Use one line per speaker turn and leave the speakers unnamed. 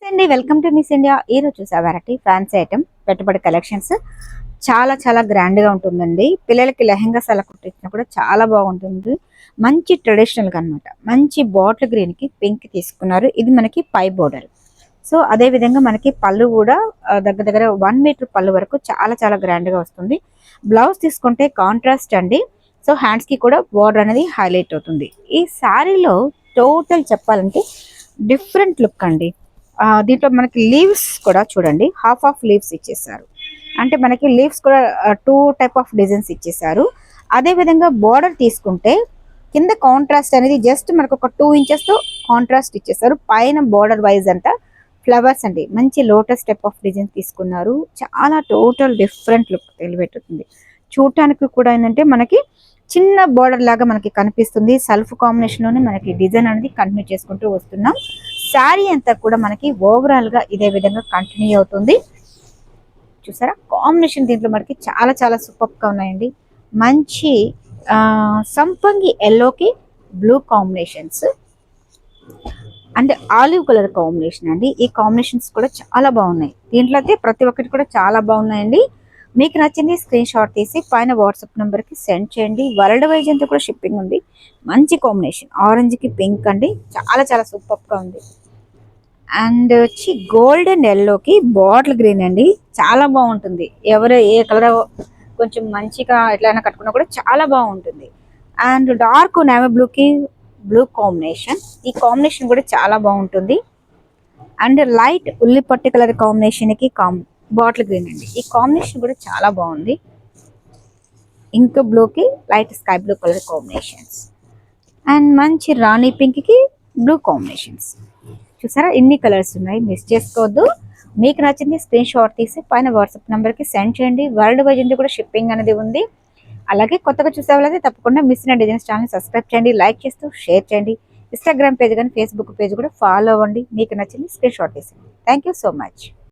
అండి welcome to miss India. ఈ రోజు చూసా వెరైటీ ఫ్యాన్సీ ఐటమ్ పెట్టుబడి కలెక్షన్స్ చాలా చాలా గ్రాండ్ గా ఉంటుందండి. పిల్లలకి లెహంగాస్ అలా కుట్టించినా కూడా చాలా బాగుంటుంది. మంచి ట్రెడిషనల్ గా అనమాట. మంచి బాటిల్ గ్రీన్ కి పింక్ తీసుకున్నారు. ఇది మనకి పై బోర్డర్. సో అదే విధంగా మనకి పళ్ళు కూడా దగ్గర దగ్గర 1 మీటర్ పళ్ళు వరకు చాలా చాలా గ్రాండ్ గా వస్తుంది. బ్లౌజ్ తీసుకుంటే కాంట్రాస్ట్ అండి. సో హ్యాండ్స్ కి కూడా బోర్డర్ అనేది హైలైట్ అవుతుంది. ఈ శారీలో టోటల్ చెప్పాలంటే డిఫరెంట్ లుక్ అండి. దీంట్లో మనకి లీవ్స్ కూడా చూడండి, హాఫ్ ఆఫ్ లీవ్స్ ఇచ్చేసారు. అంటే మనకి లీవ్స్ కూడా 2 టైప్ ఆఫ్ డిజైన్స్ ఇచ్చేసారు. అదే విధంగా బోర్డర్ తీసుకుంటే కింద కాంట్రాస్ట్ అనేది జస్ట్ మనకు ఒక 2 ఇంచెస్ తో కాంట్రాస్ట్ ఇచ్చేసారు. పైన బోర్డర్ వైజ్ అంతా ఫ్లవర్స్ అండి, మంచి లోటస్ టైప్ ఆఫ్ డిజైన్ తీసుకున్నారు. చాలా టోటల్ డిఫరెంట్ లుక్ తెలియబెట్టుతుంది. చూడటానికి కూడా ఏంటంటే మనకి చిన్న బోర్డర్ లాగా మనకి కనిపిస్తుంది. సెల్ఫ్ కాంబినేషన్ లోనే మనకి డిజైన్ అనేది కంటిన్యూ చేసుకుంటూ వస్తున్నాం. శారీ అంతా కూడా మనకి ఓవరాల్ గా ఇదే విధంగా కంటిన్యూ అవుతుంది. చూసారా కాంబినేషన్ దీంట్లో మనకి చాలా చాలా సూపర్ గా ఉన్నాయండి. మంచి సంపంగి ఎల్లోకి blue combinations and olive colour combination అండి. ఈ కాంబినేషన్స్ కూడా చాలా బాగున్నాయి. దీంట్లో అయితే ప్రతి ఒక్కటి కూడా చాలా బాగున్నాయండి. మీకు నచ్చింది స్క్రీన్ షాట్ తీసి పైన వాట్సాప్ నెంబర్ కి సెండ్ చేయండి. వరల్డ్ వైజ్ అంతా కూడా షిప్పింగ్ ఉంది. మంచి కాంబినేషన్ ఆరెంజ్ కి పింక్ అండి, చాలా చాలా సూపర్ గా ఉంది. అండ్ వచ్చి గోల్డెన్ ఎల్లోకి బాటిల్ గ్రీన్ అండి, చాలా బాగుంటుంది. ఎవరు ఏ కలర్ కొంచెం మంచిగా ఎట్లయినా కట్టుకున్నా కూడా చాలా బాగుంటుంది. అండ్ డార్క్ నేవీ బ్లూకి బ్లూ కాంబినేషన్, ఈ కాంబినేషన్ కూడా చాలా బాగుంటుంది. అండ్ లైట్ ఉల్లి పట్టు కలర్ కాంబినేషన్ కి బాటిల్ గ్రీన్ అండి, ఈ కాంబినేషన్ కూడా చాలా బాగుంది. ఇంక్ బ్లూకి light sky blue colour combinations and మంచి రాణి పింక్ కి బ్లూ కాంబినేషన్స్. చూసారా ఎన్ని కలర్స్ ఉన్నాయి, మిస్ చేసుకోవద్దు. మీకు నచ్చింది స్క్రీన్ షాట్ తీసి పైన వాట్సాప్ నెంబర్కి సెండ్ చేయండి. వరల్డ్ వైజ్ కూడా షిప్పింగ్ అనేది ఉంది. అలాగే కొత్తగా చూసే వాళ్ళైతే తప్పకుండా miss India designs channel subscribe చేయండి, లైక్ చేస్తూ షేర్ చేయండి. ఇన్స్టాగ్రామ్ పేజ్ కానీ ఫేస్బుక్ పేజ్ కూడా ఫాలో అవ్వండి. మీకు నచ్చింది స్క్రీన్ షాట్ తీసి. Thank you so much.